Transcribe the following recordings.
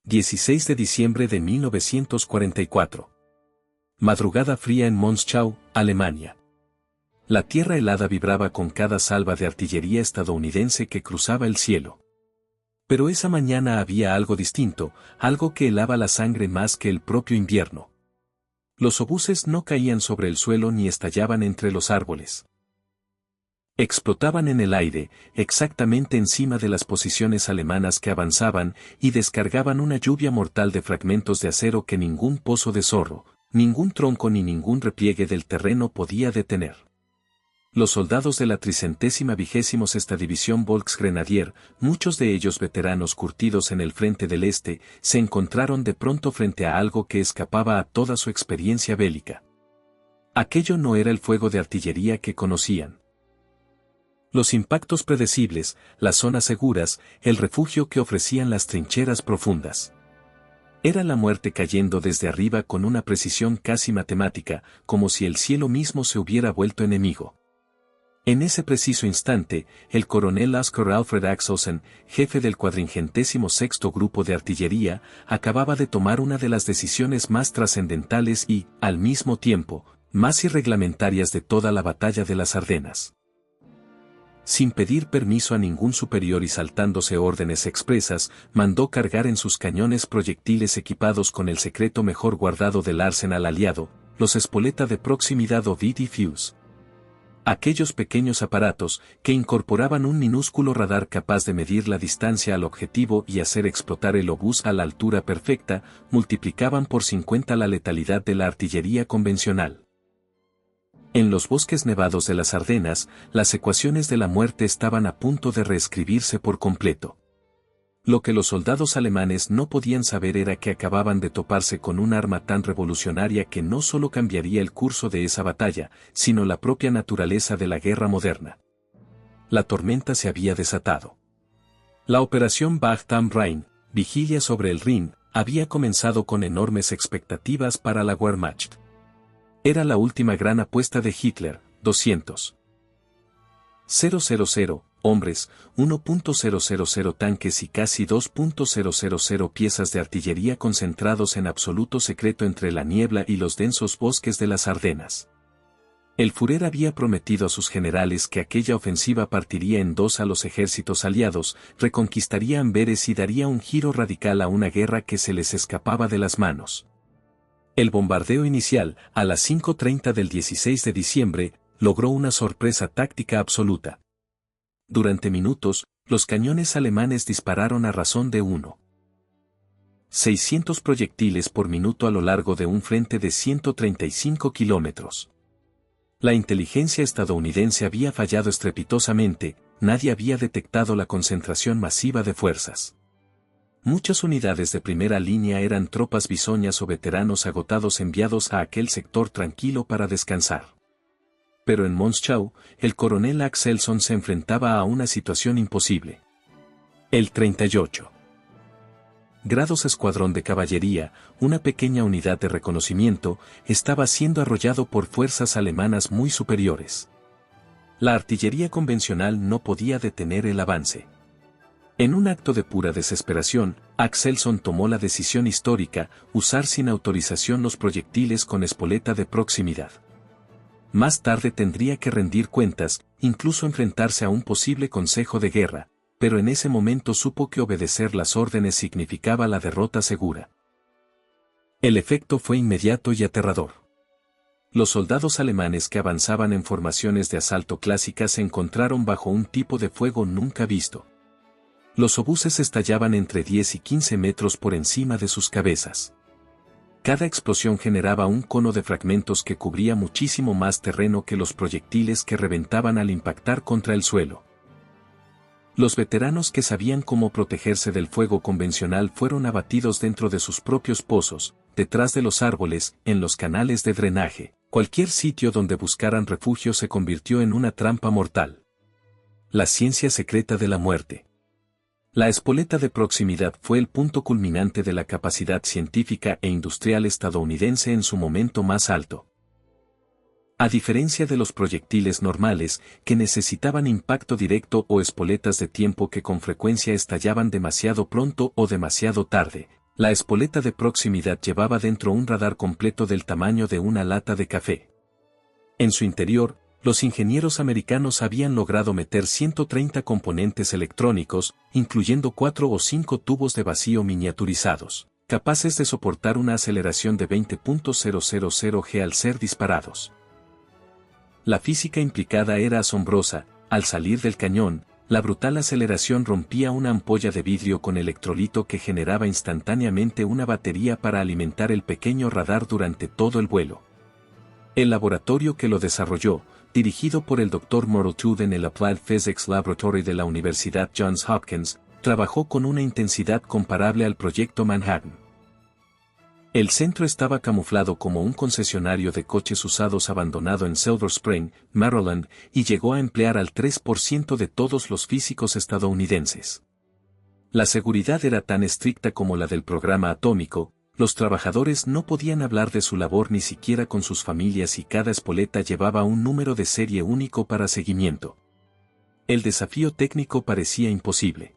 16 de diciembre de 1944. Madrugada fría en Monschau, Alemania. La tierra helada vibraba con cada salva de artillería estadounidense que cruzaba el cielo. Pero esa mañana había algo distinto, algo que helaba la sangre más que el propio invierno. Los obuses no caían sobre el suelo ni estallaban entre los árboles. Explotaban en el aire, exactamente encima de las posiciones alemanas que avanzaban, y descargaban una lluvia mortal de fragmentos de acero que ningún pozo de zorro, ningún tronco ni ningún repliegue del terreno podía detener. Los soldados de la 326ª División Volksgrenadier, muchos de ellos veteranos curtidos en el frente del Este, se encontraron de pronto frente a algo que escapaba a toda su experiencia bélica. Aquello no era el fuego de artillería que conocían. Los impactos predecibles, las zonas seguras, el refugio que ofrecían las trincheras profundas. Era la muerte cayendo desde arriba con una precisión casi matemática, como si el cielo mismo se hubiera vuelto enemigo. En ese preciso instante, el coronel Oskar Alfred Axelsen, jefe del 406º Grupo de Artillería, acababa de tomar una de las decisiones más trascendentales y, al mismo tiempo, más irreglamentarias de toda la batalla de las Ardenas. Sin pedir permiso a ningún superior y saltándose órdenes expresas, mandó cargar en sus cañones proyectiles equipados con el secreto mejor guardado del arsenal aliado, los espoleta de proximidad o VD-Fuse. Aquellos pequeños aparatos, que incorporaban un minúsculo radar capaz de medir la distancia al objetivo y hacer explotar el obús a la altura perfecta, multiplicaban por 50 la letalidad de la artillería convencional. En los bosques nevados de las Ardenas, las ecuaciones de la muerte estaban a punto de reescribirse por completo. Lo que los soldados alemanes no podían saber era que acababan de toparse con un arma tan revolucionaria que no solo cambiaría el curso de esa batalla, sino la propia naturaleza de la guerra moderna. La tormenta se había desatado. La operación Wacht am Rhein, Vigilia sobre el Rin, había comenzado con enormes expectativas para la Wehrmacht. Era la última gran apuesta de Hitler, 200.000 hombres, 1.000 tanques y casi 2.000 piezas de artillería concentrados en absoluto secreto entre la niebla y los densos bosques de las Ardenas. El Führer había prometido a sus generales que aquella ofensiva partiría en dos a los ejércitos aliados, reconquistaría Amberes y daría un giro radical a una guerra que se les escapaba de las manos. El bombardeo inicial, a las 5:30 del 16 de diciembre, logró una sorpresa táctica absoluta. Durante minutos, los cañones alemanes dispararon a razón de 1.600 proyectiles por minuto a lo largo de un frente de 135 kilómetros. La inteligencia estadounidense había fallado estrepitosamente, nadie había detectado la concentración masiva de fuerzas. Muchas unidades de primera línea eran tropas bisoñas o veteranos agotados enviados a aquel sector tranquilo para descansar. Pero en Monschau, el coronel Axelson se enfrentaba a una situación imposible. El 38 grados escuadrón de caballería, una pequeña unidad de reconocimiento, estaba siendo arrollado por fuerzas alemanas muy superiores. La artillería convencional no podía detener el avance. En un acto de pura desesperación, Axelson tomó la decisión histórica, usar sin autorización los proyectiles con espoleta de proximidad. Más tarde tendría que rendir cuentas, incluso enfrentarse a un posible consejo de guerra, pero en ese momento supo que obedecer las órdenes significaba la derrota segura. El efecto fue inmediato y aterrador. Los soldados alemanes que avanzaban en formaciones de asalto clásicas se encontraron bajo un tipo de fuego nunca visto. Los obuses estallaban entre 10 y 15 metros por encima de sus cabezas. Cada explosión generaba un cono de fragmentos que cubría muchísimo más terreno que los proyectiles que reventaban al impactar contra el suelo. Los veteranos que sabían cómo protegerse del fuego convencional fueron abatidos dentro de sus propios pozos, detrás de los árboles, en los canales de drenaje. Cualquier sitio donde buscaran refugio se convirtió en una trampa mortal. La ciencia secreta de la muerte. La espoleta de proximidad fue el punto culminante de la capacidad científica e industrial estadounidense en su momento más alto. A diferencia de los proyectiles normales, que necesitaban impacto directo o espoletas de tiempo que con frecuencia estallaban demasiado pronto o demasiado tarde, La espoleta de proximidad llevaba dentro un radar completo del tamaño de una lata de café. En su interior, los ingenieros americanos habían logrado meter 130 componentes electrónicos, incluyendo 4 o 5 tubos de vacío miniaturizados, capaces de soportar una aceleración de 20.000 g al ser disparados. La física implicada era asombrosa. Al salir del cañón, la brutal aceleración rompía una ampolla de vidrio con electrolito que generaba instantáneamente una batería para alimentar el pequeño radar durante todo el vuelo. El laboratorio que lo desarrolló, dirigido por el Dr. Mortwood en el Applied Physics Laboratory de la Universidad Johns Hopkins, trabajó con una intensidad comparable al Proyecto Manhattan. El centro estaba camuflado como un concesionario de coches usados abandonado en Silver Spring, Maryland, y llegó a emplear al 3% de todos los físicos estadounidenses. La seguridad era tan estricta como la del programa atómico. Los trabajadores no podían hablar de su labor ni siquiera con sus familias y cada espoleta llevaba un número de serie único para seguimiento. El desafío técnico parecía imposible.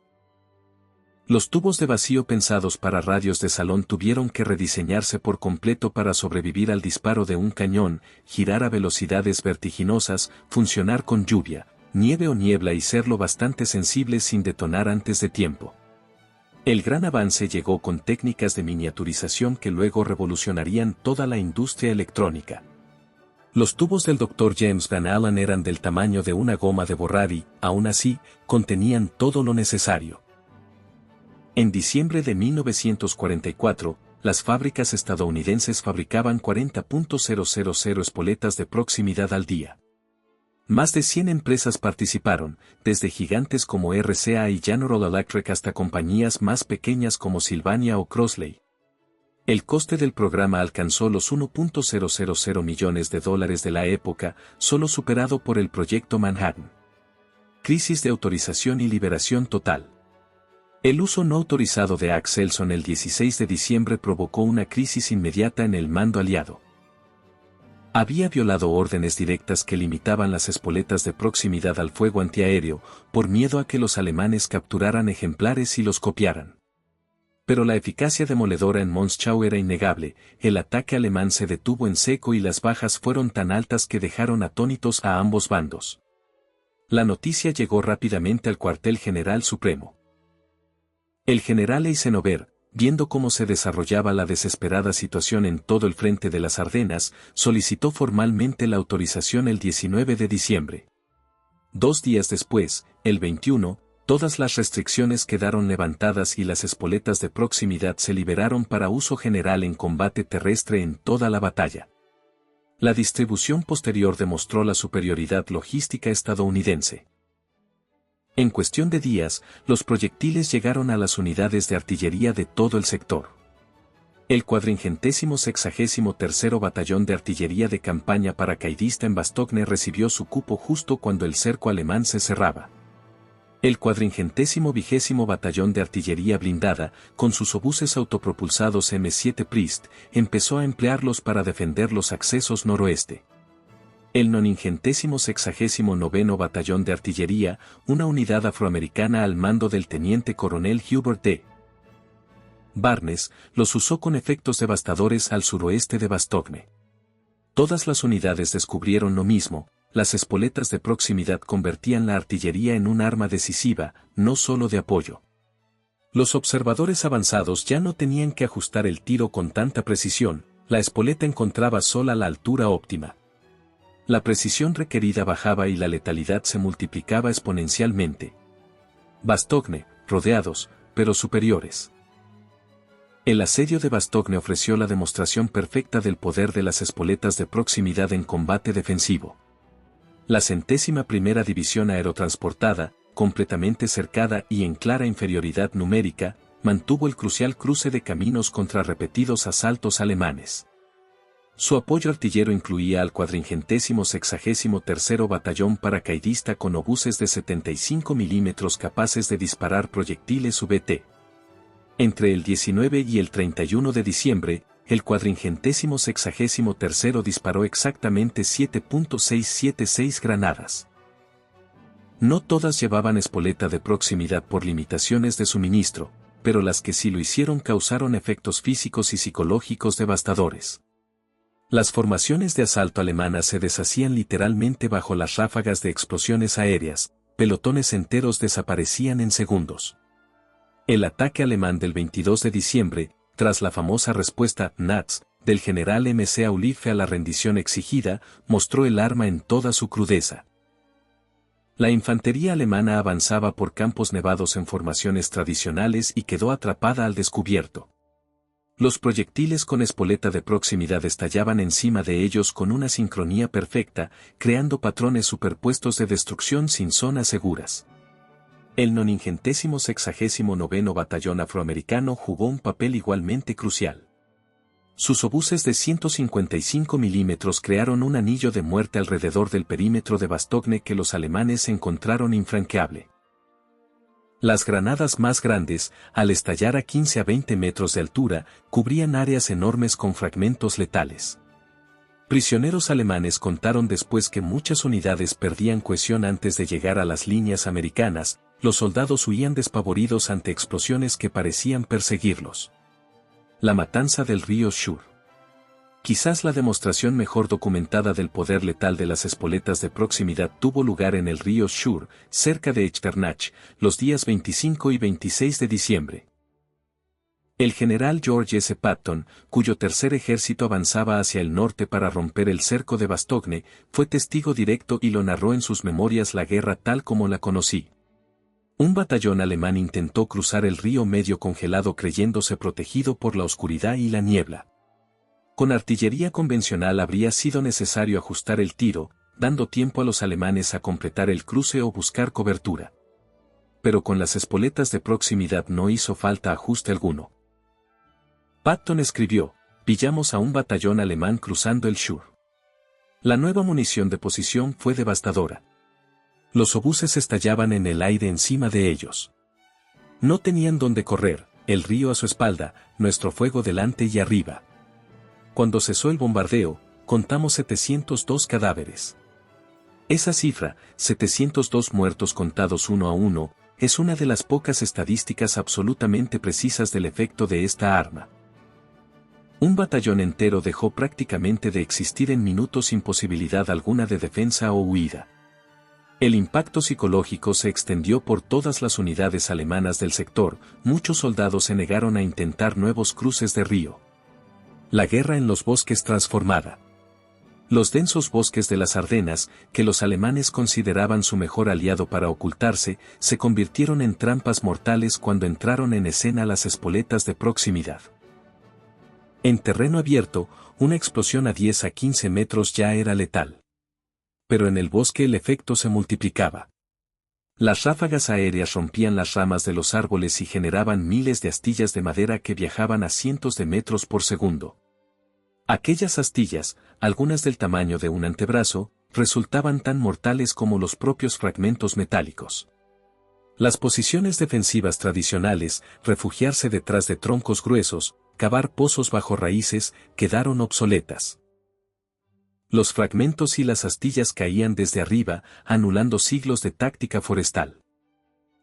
Los tubos de vacío pensados para radios de salón tuvieron que rediseñarse por completo para sobrevivir al disparo de un cañón, girar a velocidades vertiginosas, funcionar con lluvia, nieve o niebla y ser lo bastante sensibles sin detonar antes de tiempo. El gran avance llegó con técnicas de miniaturización que luego revolucionarían toda la industria electrónica. Los tubos del Dr. James Van Allen eran del tamaño de una goma de borrar y, aún así, contenían todo lo necesario. En diciembre de 1944, las fábricas estadounidenses fabricaban 40.000 espoletas de proximidad al día. Más de 100 empresas participaron, desde gigantes como RCA y General Electric hasta compañías más pequeñas como Sylvania o Crossley. El coste del programa alcanzó los $1.000 millones de la época, solo superado por el Proyecto Manhattan. Crisis de autorización y liberación total. El uso no autorizado de Axelson el 16 de diciembre provocó una crisis inmediata en el mando aliado. Había violado órdenes directas que limitaban las espoletas de proximidad al fuego antiaéreo, por miedo a que los alemanes capturaran ejemplares y los copiaran. Pero la eficacia demoledora en Monschau era innegable. El ataque alemán se detuvo en seco y las bajas fueron tan altas que dejaron atónitos a ambos bandos. La noticia llegó rápidamente al cuartel general supremo. El general Eisenhower, viendo cómo se desarrollaba la desesperada situación en todo el frente de las Ardenas, solicitó formalmente la autorización el 19 de diciembre. 2 días después, el 21, todas las restricciones quedaron levantadas y las espoletas de proximidad se liberaron para uso general en combate terrestre en toda la batalla. La distribución posterior demostró la superioridad logística estadounidense. En cuestión de días, los proyectiles llegaron a las unidades de artillería de todo el sector. El 463º Batallón de Artillería de Campaña paracaidista en Bastogne recibió su cupo justo cuando el cerco alemán se cerraba. El 420º Batallón de Artillería Blindada, con sus obuses autopropulsados M7 Priest, empezó a emplearlos para defender los accesos noroeste. El 969º Batallón de Artillería, una unidad afroamericana al mando del teniente coronel Hubert D. Barnes, los usó con efectos devastadores al suroeste de Bastogne. Todas las unidades descubrieron lo mismo: las espoletas de proximidad convertían la artillería en un arma decisiva, no solo de apoyo. Los observadores avanzados ya no tenían que ajustar el tiro con tanta precisión, la espoleta encontraba sola la altura óptima. La precisión requerida bajaba y la letalidad se multiplicaba exponencialmente. Bastogne, rodeados, pero superiores. El asedio de Bastogne ofreció la demostración perfecta del poder de las espoletas de proximidad en combate defensivo. La 101ª División aerotransportada, completamente cercada y en clara inferioridad numérica, mantuvo el crucial cruce de caminos contra repetidos asaltos alemanes. Su apoyo artillero incluía al 463º Batallón paracaidista con obuses de 75 mm capaces de disparar proyectiles VT. Entre el 19 y el 31 de diciembre, el 463º disparó exactamente 7.676 granadas. No todas llevaban espoleta de proximidad por limitaciones de suministro, pero las que sí lo hicieron causaron efectos físicos y psicológicos devastadores. Las formaciones de asalto alemanas se deshacían literalmente bajo las ráfagas de explosiones aéreas, pelotones enteros desaparecían en segundos. El ataque alemán del 22 de diciembre, tras la famosa respuesta «Nats» del general McAuliffe a la rendición exigida, mostró el arma en toda su crudeza. La infantería alemana avanzaba por campos nevados en formaciones tradicionales y quedó atrapada al descubierto. Los proyectiles con espoleta de proximidad estallaban encima de ellos con una sincronía perfecta, creando patrones superpuestos de destrucción sin zonas seguras. El 969º Batallón Afroamericano jugó un papel igualmente crucial. Sus obuses de 155 milímetros crearon un anillo de muerte alrededor del perímetro de Bastogne que los alemanes encontraron infranqueable. Las granadas más grandes, al estallar a 15 a 20 metros de altura, cubrían áreas enormes con fragmentos letales. Prisioneros alemanes contaron después que muchas unidades perdían cohesión antes de llegar a las líneas americanas, los soldados huían despavoridos ante explosiones que parecían perseguirlos. La matanza del río Shur. Quizás la demostración mejor documentada del poder letal de las espoletas de proximidad tuvo lugar en el río Shur, cerca de Echternach, los días 25 y 26 de diciembre. El general George S. Patton, cuyo tercer ejército avanzaba hacia el norte para romper el cerco de Bastogne, fue testigo directo y lo narró en sus memorias la guerra tal como la conocí. Un batallón alemán intentó cruzar el río medio congelado creyéndose protegido por la oscuridad y la niebla. Con artillería convencional habría sido necesario ajustar el tiro, dando tiempo a los alemanes a completar el cruce o buscar cobertura. Pero con las espoletas de proximidad no hizo falta ajuste alguno. Patton escribió: «Pillamos a un batallón alemán cruzando el Shur». La nueva munición de posición fue devastadora. Los obuses estallaban en el aire encima de ellos. No tenían dónde correr, el río a su espalda, nuestro fuego delante y arriba. Cuando cesó el bombardeo, contamos 702 cadáveres. Esa cifra, 702 muertos contados uno a uno, es una de las pocas estadísticas absolutamente precisas del efecto de esta arma. Un batallón entero dejó prácticamente de existir en minutos sin posibilidad alguna de defensa o huida. El impacto psicológico se extendió por todas las unidades alemanas del sector, muchos soldados se negaron a intentar nuevos cruces de río. La guerra en los bosques transformada. Los densos bosques de las Ardenas, que los alemanes consideraban su mejor aliado para ocultarse, se convirtieron en trampas mortales cuando entraron en escena las espoletas de proximidad. En terreno abierto, una explosión a 10 a 15 metros ya era letal. Pero en el bosque el efecto se multiplicaba. Las ráfagas aéreas rompían las ramas de los árboles y generaban miles de astillas de madera que viajaban a cientos de metros por segundo. Aquellas astillas, algunas del tamaño de un antebrazo, resultaban tan mortales como los propios fragmentos metálicos. Las posiciones defensivas tradicionales, refugiarse detrás de troncos gruesos, cavar pozos bajo raíces, quedaron obsoletas. Los fragmentos y las astillas caían desde arriba, anulando siglos de táctica forestal.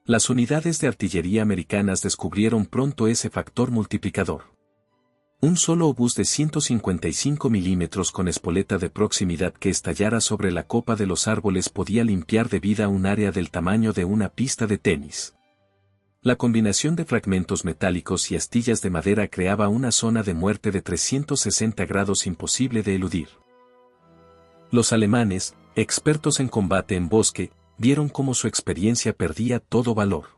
Las unidades de artillería americanas descubrieron pronto ese factor multiplicador. Un solo obús de 155 milímetros con espoleta de proximidad que estallara sobre la copa de los árboles podía limpiar de vida un área del tamaño de una pista de tenis. La combinación de fragmentos metálicos y astillas de madera creaba una zona de muerte de 360 grados imposible de eludir. Los alemanes, expertos en combate en bosque, vieron cómo su experiencia perdía todo valor.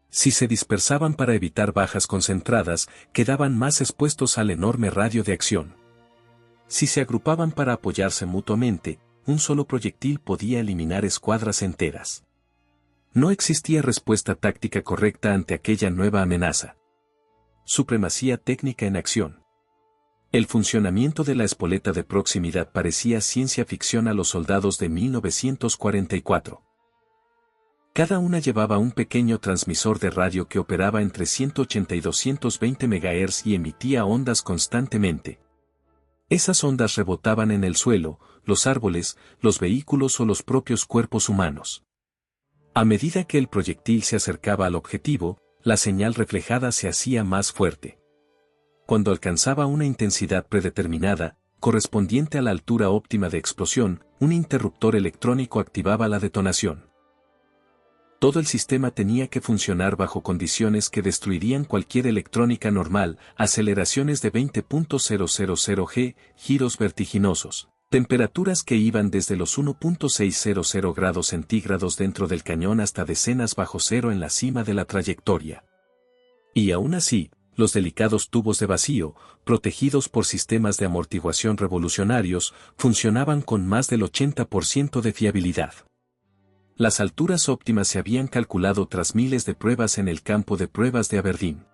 Si se dispersaban para evitar bajas concentradas, quedaban más expuestos al enorme radio de acción. Si se agrupaban para apoyarse mutuamente, un solo proyectil podía eliminar escuadras enteras. No existía respuesta táctica correcta ante aquella nueva amenaza. Supremacía técnica en acción. El funcionamiento de la espoleta de proximidad parecía ciencia ficción a los soldados de 1944. Cada una llevaba un pequeño transmisor de radio que operaba entre 180 y 220 MHz y emitía ondas constantemente. Esas ondas rebotaban en el suelo, los árboles, los vehículos o los propios cuerpos humanos. A medida que el proyectil se acercaba al objetivo, la señal reflejada se hacía más fuerte. Cuando alcanzaba una intensidad predeterminada, correspondiente a la altura óptima de explosión, un interruptor electrónico activaba la detonación. Todo el sistema tenía que funcionar bajo condiciones que destruirían cualquier electrónica normal, aceleraciones de 20.000 G, giros vertiginosos, temperaturas que iban desde los 1.600 grados centígrados dentro del cañón hasta decenas bajo cero en la cima de la trayectoria. Y aún así, los delicados tubos de vacío, protegidos por sistemas de amortiguación revolucionarios, funcionaban con más del 80% de fiabilidad. Las alturas óptimas se habían calculado tras miles de pruebas en el campo de pruebas de Aberdeen.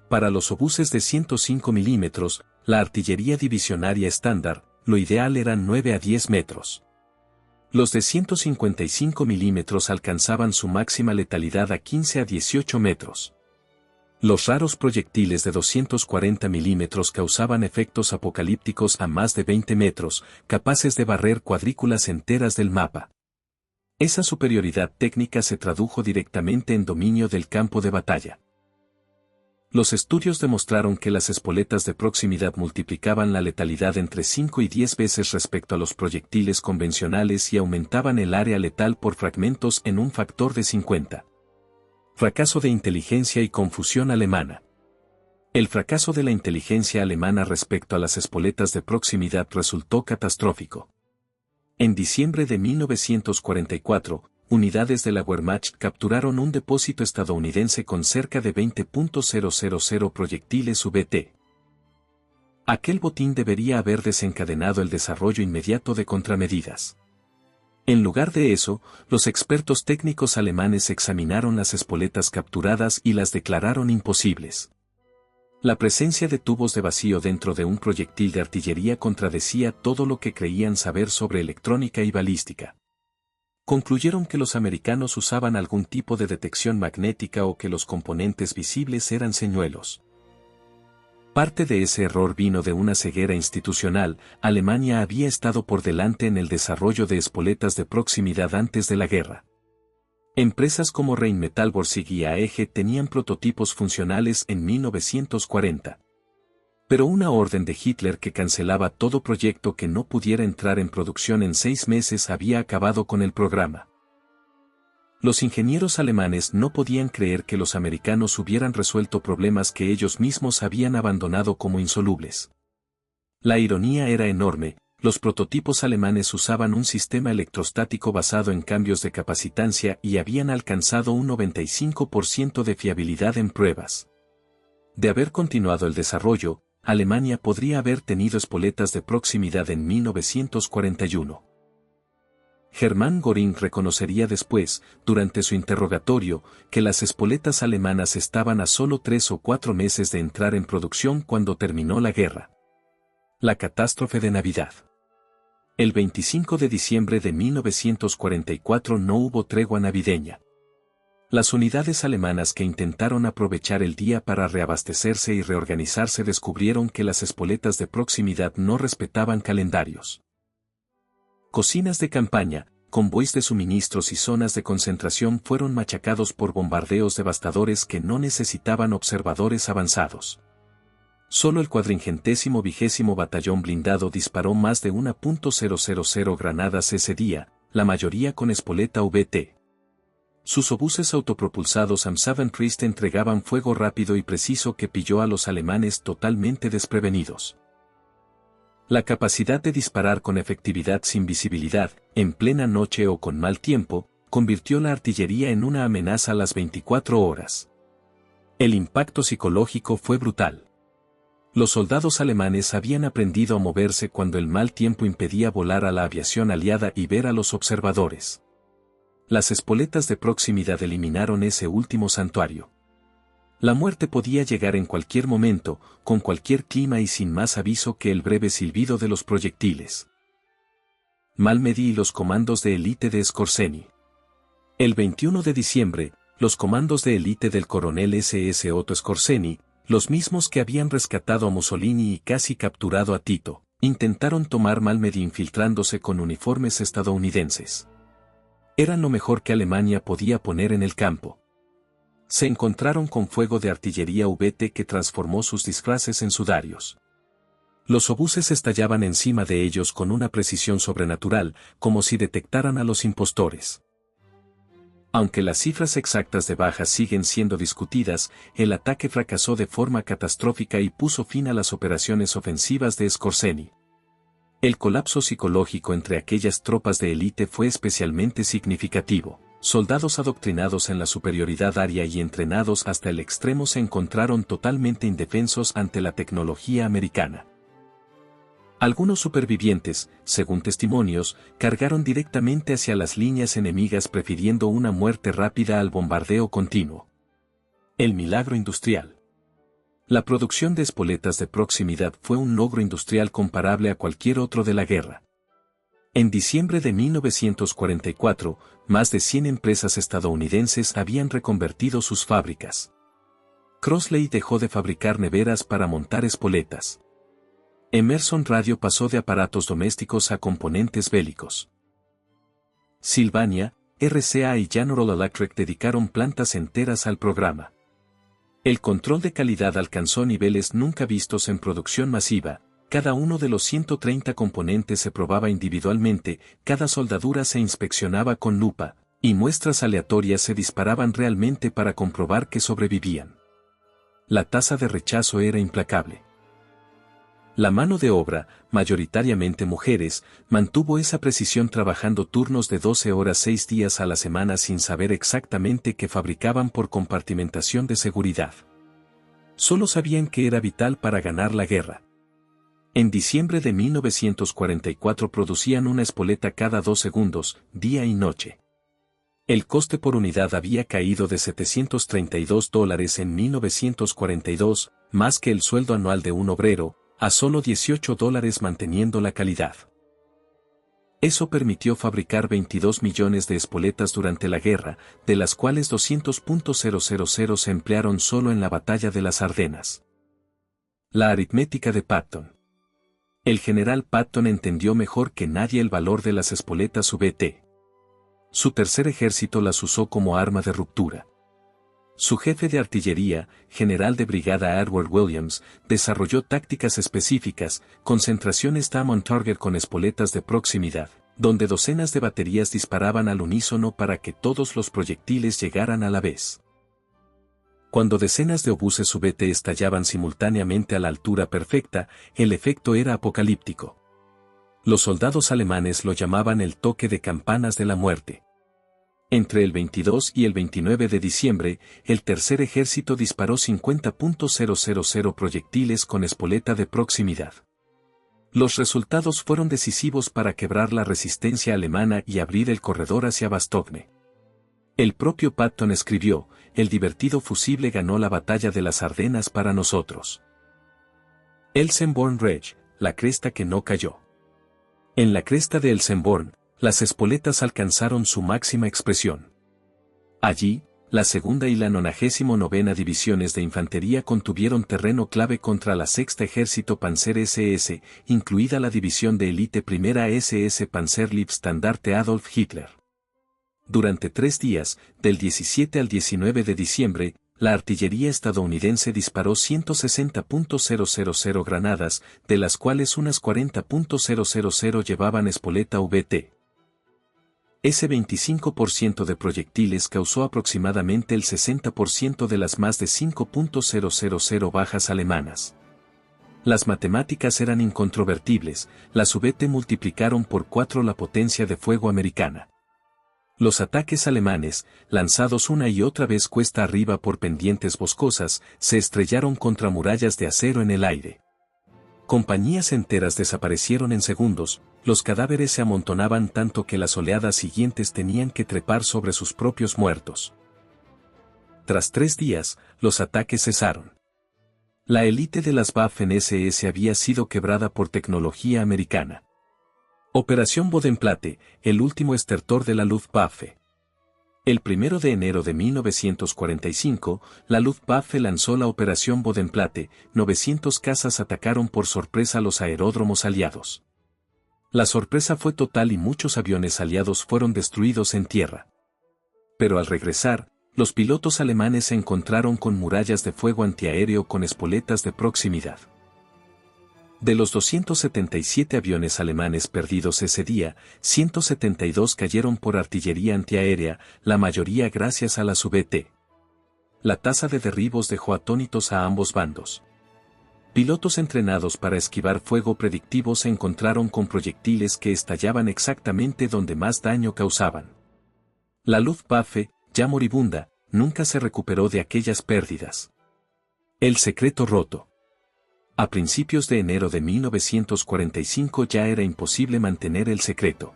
Para los obuses de 105 milímetros, la artillería divisionaria estándar, lo ideal eran 9 a 10 metros. Los de 155 milímetros alcanzaban su máxima letalidad a 15 a 18 metros. Los raros proyectiles de 240 milímetros causaban efectos apocalípticos a más de 20 metros, capaces de barrer cuadrículas enteras del mapa. Esa superioridad técnica se tradujo directamente en dominio del campo de batalla. Los estudios demostraron que las espoletas de proximidad multiplicaban la letalidad entre 5 y 10 veces respecto a los proyectiles convencionales y aumentaban el área letal por fragmentos en un factor de 50. Fracaso de inteligencia y confusión alemana. El fracaso de la inteligencia alemana respecto a las espoletas de proximidad resultó catastrófico. En diciembre de 1944, unidades de la Wehrmacht capturaron un depósito estadounidense con cerca de 20.000 proyectiles VT. Aquel botín debería haber desencadenado el desarrollo inmediato de contramedidas. En lugar de eso, los expertos técnicos alemanes examinaron las espoletas capturadas y las declararon imposibles. La presencia de tubos de vacío dentro de un proyectil de artillería contradecía todo lo que creían saber sobre electrónica y balística. Concluyeron que los americanos usaban algún tipo de detección magnética o que los componentes visibles eran señuelos. Parte de ese error vino de una ceguera institucional. Alemania había estado por delante en el desarrollo de espoletas de proximidad antes de la guerra. Empresas como Rheinmetallborsig y AEG tenían prototipos funcionales en 1940. Pero una orden de Hitler que cancelaba todo proyecto que no pudiera entrar en producción en 6 meses había acabado con el programa. Los ingenieros alemanes no podían creer que los americanos hubieran resuelto problemas que ellos mismos habían abandonado como insolubles. La ironía era enorme. Los prototipos alemanes usaban un sistema electrostático basado en cambios de capacitancia y habían alcanzado un 95% de fiabilidad en pruebas. De haber continuado el desarrollo, Alemania podría haber tenido espoletas de proximidad en 1941. Hermann Göring reconocería después, durante su interrogatorio, que las espoletas alemanas estaban a solo 3 o 4 meses de entrar en producción cuando terminó la guerra. La catástrofe de Navidad. El 25 de diciembre de 1944 no hubo tregua navideña. Las unidades alemanas que intentaron aprovechar el día para reabastecerse y reorganizarse descubrieron que las espoletas de proximidad no respetaban calendarios. Cocinas de campaña, convoys de suministros y zonas de concentración fueron machacados por bombardeos devastadores que no necesitaban observadores avanzados. Solo el 420º Batallón Blindado disparó más de 1.000 granadas ese día, la mayoría con espoleta VT. Sus obuses autopropulsados Am-7 entregaban fuego rápido y preciso que pilló a los alemanes totalmente desprevenidos. La capacidad de disparar con efectividad sin visibilidad, en plena noche o con mal tiempo, convirtió la artillería en una amenaza a las 24 horas. El impacto psicológico fue brutal. Los soldados alemanes habían aprendido a moverse cuando el mal tiempo impedía volar a la aviación aliada y ver a los observadores. Las espoletas de proximidad eliminaron ese último santuario. La muerte podía llegar en cualquier momento, con cualquier clima y sin más aviso que el breve silbido de los proyectiles. Malmedy y los comandos de élite de Skorzeny. El 21 de diciembre, los comandos de élite del coronel SS Otto Skorzeny, los mismos que habían rescatado a Mussolini y casi capturado a Tito, intentaron tomar Malmedy infiltrándose con uniformes estadounidenses. Eran lo mejor que Alemania podía poner en el campo. Se encontraron con fuego de artillería VT que transformó sus disfraces en sudarios. Los obuses estallaban encima de ellos con una precisión sobrenatural, como si detectaran a los impostores. Aunque las cifras exactas de bajas siguen siendo discutidas, el ataque fracasó de forma catastrófica y puso fin a las operaciones ofensivas de Skorzeny. El colapso psicológico entre aquellas tropas de élite fue especialmente significativo. Soldados adoctrinados en la superioridad aérea y entrenados hasta el extremo se encontraron totalmente indefensos ante la tecnología americana. Algunos supervivientes, según testimonios, cargaron directamente hacia las líneas enemigas prefiriendo una muerte rápida al bombardeo continuo. El milagro industrial. La producción de espoletas de proximidad fue un logro industrial comparable a cualquier otro de la guerra. En diciembre de 1944, más de 100 empresas estadounidenses habían reconvertido sus fábricas. Crossley dejó de fabricar neveras para montar espoletas. Emerson Radio pasó de aparatos domésticos a componentes bélicos. Sylvania, RCA y General Electric dedicaron plantas enteras al programa. El control de calidad alcanzó niveles nunca vistos en producción masiva, cada uno de los 130 componentes se probaba individualmente, cada soldadura se inspeccionaba con lupa, y muestras aleatorias se disparaban realmente para comprobar que sobrevivían. La tasa de rechazo era implacable. La mano de obra, mayoritariamente mujeres, mantuvo esa precisión trabajando turnos de 12 horas 6 días a la semana sin saber exactamente qué fabricaban por compartimentación de seguridad. Solo sabían que era vital para ganar la guerra. En diciembre de 1944 producían una espoleta cada 2 segundos, día y noche. El coste por unidad había caído de $732 en 1942, más que el sueldo anual de un obrero, a solo $18 manteniendo la calidad. Eso permitió fabricar 22 millones de espoletas durante la guerra, de las cuales 200.000 se emplearon solo en la batalla de las Ardenas. La aritmética de Patton. El general Patton entendió mejor que nadie el valor de las espoletas VT. Su tercer ejército las usó como arma de ruptura. Su jefe de artillería, general de brigada Edward Williams, desarrolló tácticas específicas, concentraciones Time on Target con espoletas de proximidad, donde docenas de baterías disparaban al unísono para que todos los proyectiles llegaran a la vez. Cuando decenas de obuses VT estallaban simultáneamente a la altura perfecta, el efecto era apocalíptico. Los soldados alemanes lo llamaban el toque de campanas de la muerte. Entre el 22 y el 29 de diciembre, el tercer ejército disparó 50.000 proyectiles con espoleta de proximidad. Los resultados fueron decisivos para quebrar la resistencia alemana y abrir el corredor hacia Bastogne. El propio Patton escribió, el divertido fusible ganó la batalla de las Ardenas para nosotros. Elsenborn Ridge, la cresta que no cayó. En la cresta de Elsenborn, las espoletas alcanzaron su máxima expresión. Allí, la segunda y la 99ª divisiones de infantería contuvieron terreno clave contra la sexta Ejército Panzer SS, incluida la división de élite primera SS Panzerleibstandarte Adolf Hitler. Durante 3 días, del 17 al 19 de diciembre, la artillería estadounidense disparó 160.000 granadas, de las cuales unas 40.000 llevaban espoleta VT. Ese 25% de proyectiles causó aproximadamente el 60% de las más de 5.000 bajas alemanas. Las matemáticas eran incontrovertibles, las VT multiplicaron por 4 la potencia de fuego americana. Los ataques alemanes, lanzados una y otra vez cuesta arriba por pendientes boscosas, se estrellaron contra murallas de acero en el aire. Compañías enteras desaparecieron en segundos, los cadáveres se amontonaban tanto que las oleadas siguientes tenían que trepar sobre sus propios muertos. Tras 3 días, los ataques cesaron. La élite de las Waffen-SS había sido quebrada por tecnología americana. Operación Bodenplatte, el último estertor de la Luftwaffe. El 1 de enero de 1945, la Luftwaffe lanzó la Operación Bodenplatte, 900 cazas atacaron por sorpresa los aeródromos aliados. La sorpresa fue total y muchos aviones aliados fueron destruidos en tierra. Pero al regresar, Los pilotos alemanes se encontraron con murallas de fuego antiaéreo con espoletas de proximidad. De los 277 aviones alemanes perdidos ese día, 172 cayeron por artillería antiaérea, la mayoría gracias a las VT. La tasa de derribos dejó atónitos a ambos bandos. Pilotos entrenados para esquivar fuego predictivo se encontraron con proyectiles que estallaban exactamente donde más daño causaban. La Luftwaffe, ya moribunda, nunca se recuperó de aquellas pérdidas. El secreto roto. A principios de enero de 1945 ya era imposible mantener el secreto.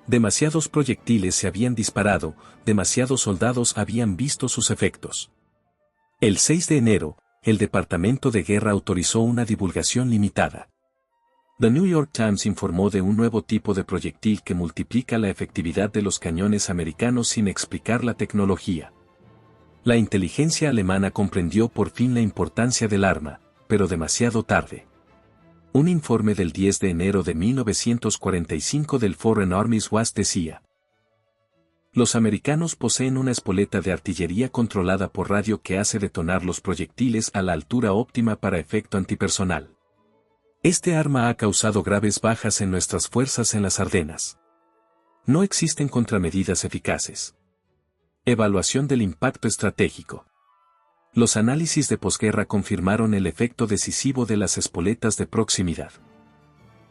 Demasiados proyectiles se habían disparado, demasiados soldados habían visto sus efectos. El 6 de enero, el Departamento de Guerra autorizó una divulgación limitada. The New York Times informó de un nuevo tipo de proyectil que multiplica la efectividad de los cañones americanos sin explicar la tecnología. La inteligencia alemana comprendió por fin la importancia del arma, pero demasiado tarde. Un informe del 10 de enero de 1945 del Foreign Armies Watch decía: los americanos poseen una espoleta de artillería controlada por radio que hace detonar los proyectiles a la altura óptima para efecto antipersonal. Este arma ha causado graves bajas en nuestras fuerzas en las Ardenas. No existen contramedidas eficaces. Evaluación del impacto estratégico. Los análisis de posguerra confirmaron el efecto decisivo de las espoletas de proximidad.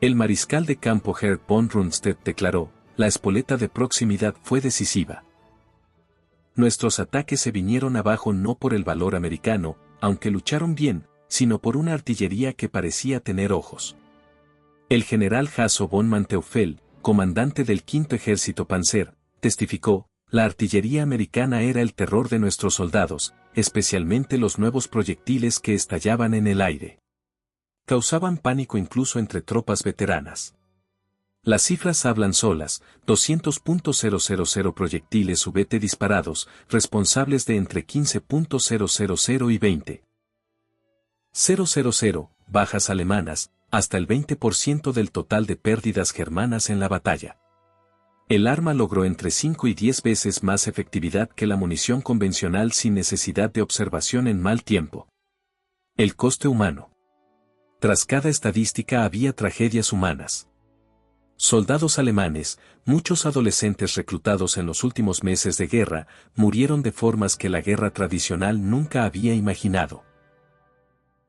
El mariscal de campo Gerd von Rundstedt declaró: la espoleta de proximidad fue decisiva. Nuestros ataques se vinieron abajo no por el valor americano, aunque lucharon bien, sino por una artillería que parecía tener ojos. El general Hasso von Manteuffel, comandante del Quinto Ejército Panzer, testificó: la artillería americana era el terror de nuestros soldados, especialmente los nuevos proyectiles que estallaban en el aire. Causaban pánico incluso entre tropas veteranas. Las cifras hablan solas: 200.000 proyectiles VT disparados, responsables de entre 15.000 y 20.000 bajas alemanas, hasta el 20% del total de pérdidas germanas en la batalla. El arma logró entre 5 y 10 veces más efectividad que la munición convencional sin necesidad de observación en mal tiempo. El coste humano. Tras cada estadística había tragedias humanas. Soldados alemanes, muchos adolescentes reclutados en los últimos meses de guerra, murieron de formas que la guerra tradicional nunca había imaginado.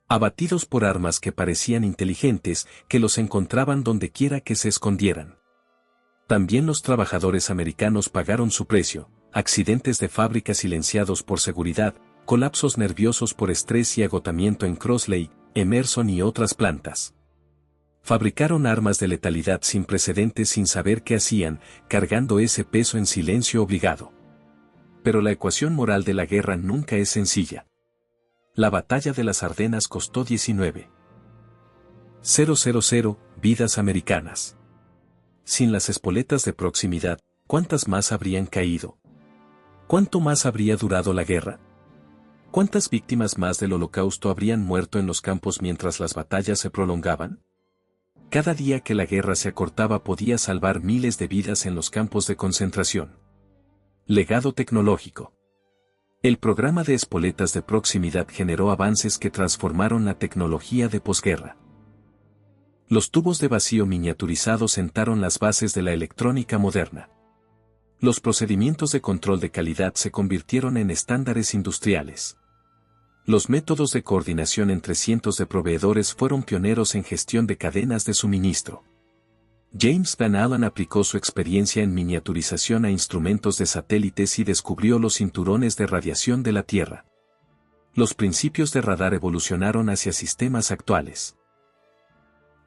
Abatidos por armas que parecían inteligentes, que los encontraban donde quiera que se escondieran. También los trabajadores americanos pagaron su precio: accidentes de fábrica silenciados por seguridad, colapsos nerviosos por estrés y agotamiento en Crossley, Emerson y otras plantas. Fabricaron armas de letalidad sin precedentes sin saber qué hacían, cargando ese peso en silencio obligado. Pero la ecuación moral de la guerra nunca es sencilla. La batalla de las Ardenas costó 19.000 vidas americanas. Sin las espoletas de proximidad, ¿cuántas más habrían caído? ¿Cuánto más habría durado la guerra? ¿Cuántas víctimas más del Holocausto habrían muerto en los campos mientras las batallas se prolongaban? Cada día que la guerra se acortaba podía salvar miles de vidas en los campos de concentración. Legado tecnológico. El programa de espoletas de proximidad generó avances que transformaron la tecnología de posguerra. Los tubos de vacío miniaturizados sentaron las bases de la electrónica moderna. Los procedimientos de control de calidad se convirtieron en estándares industriales. Los métodos de coordinación entre cientos de proveedores fueron pioneros en gestión de cadenas de suministro. James Van Allen aplicó su experiencia en miniaturización a instrumentos de satélites y descubrió los cinturones de radiación de la Tierra. Los principios de radar evolucionaron hacia sistemas actuales.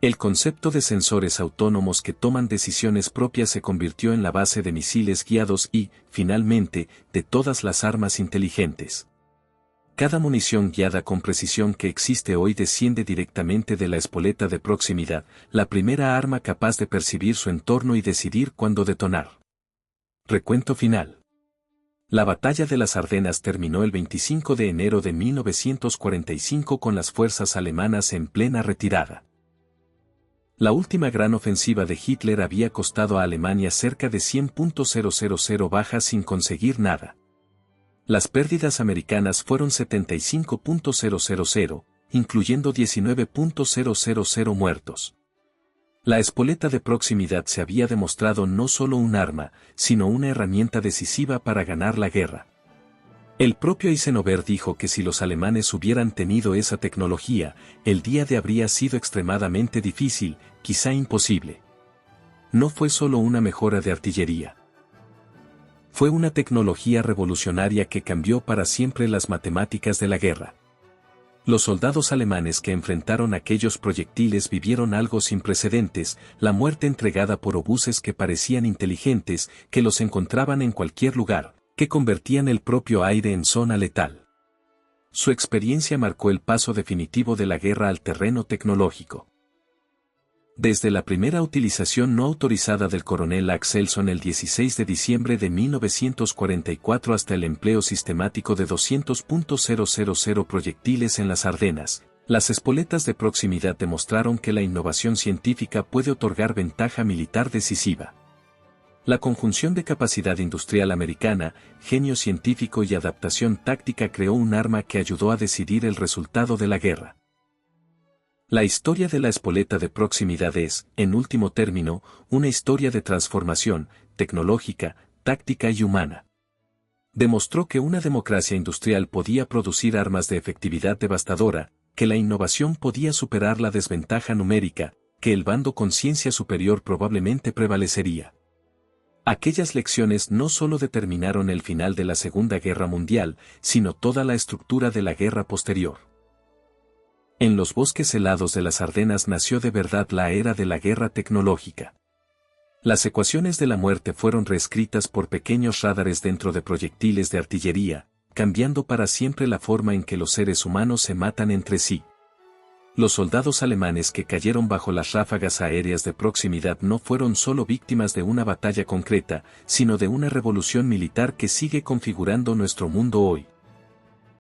El concepto de sensores autónomos que toman decisiones propias se convirtió en la base de misiles guiados y, finalmente, de todas las armas inteligentes. Cada munición guiada con precisión que existe hoy desciende directamente de la espoleta de proximidad, la primera arma capaz de percibir su entorno y decidir cuándo detonar. Recuento final. La batalla de las Ardenas terminó el 25 de enero de 1945 con las fuerzas alemanas en plena retirada. La última gran ofensiva de Hitler había costado a Alemania cerca de 100.000 bajas sin conseguir nada. Las pérdidas americanas fueron 75.000, incluyendo 19.000 muertos. La espoleta de proximidad se había demostrado no solo un arma, sino una herramienta decisiva para ganar la guerra. El propio Eisenhower dijo que si los alemanes hubieran tenido esa tecnología, el día D habría sido extremadamente difícil, quizá imposible. No fue solo una mejora de artillería. Fue una tecnología revolucionaria que cambió para siempre las matemáticas de la guerra. Los soldados alemanes que enfrentaron aquellos proyectiles vivieron algo sin precedentes, la muerte entregada por obuses que parecían inteligentes, que los encontraban en cualquier lugar, que convertían el propio aire en zona letal. Su experiencia marcó el paso definitivo de la guerra al terreno tecnológico. Desde la primera utilización no autorizada del coronel Axelson el 16 de diciembre de 1944 hasta el empleo sistemático de 200.000 proyectiles en las Ardenas, las espoletas de proximidad demostraron que la innovación científica puede otorgar ventaja militar decisiva. La conjunción de capacidad industrial americana, genio científico y adaptación táctica creó un arma que ayudó a decidir el resultado de la guerra. La historia de la espoleta de proximidad es, en último término, una historia de transformación, tecnológica, táctica y humana. Demostró que una democracia industrial podía producir armas de efectividad devastadora, que la innovación podía superar la desventaja numérica, que el bando con ciencia superior probablemente prevalecería. Aquellas lecciones no solo determinaron el final de la Segunda Guerra Mundial, sino toda la estructura de la guerra posterior. En los bosques helados de las Ardenas nació de verdad la era de la guerra tecnológica. Las ecuaciones de la muerte fueron reescritas por pequeños radares dentro de proyectiles de artillería, cambiando para siempre la forma en que los seres humanos se matan entre sí. Los soldados alemanes que cayeron bajo las ráfagas aéreas de proximidad no fueron solo víctimas de una batalla concreta, sino de una revolución militar que sigue configurando nuestro mundo hoy.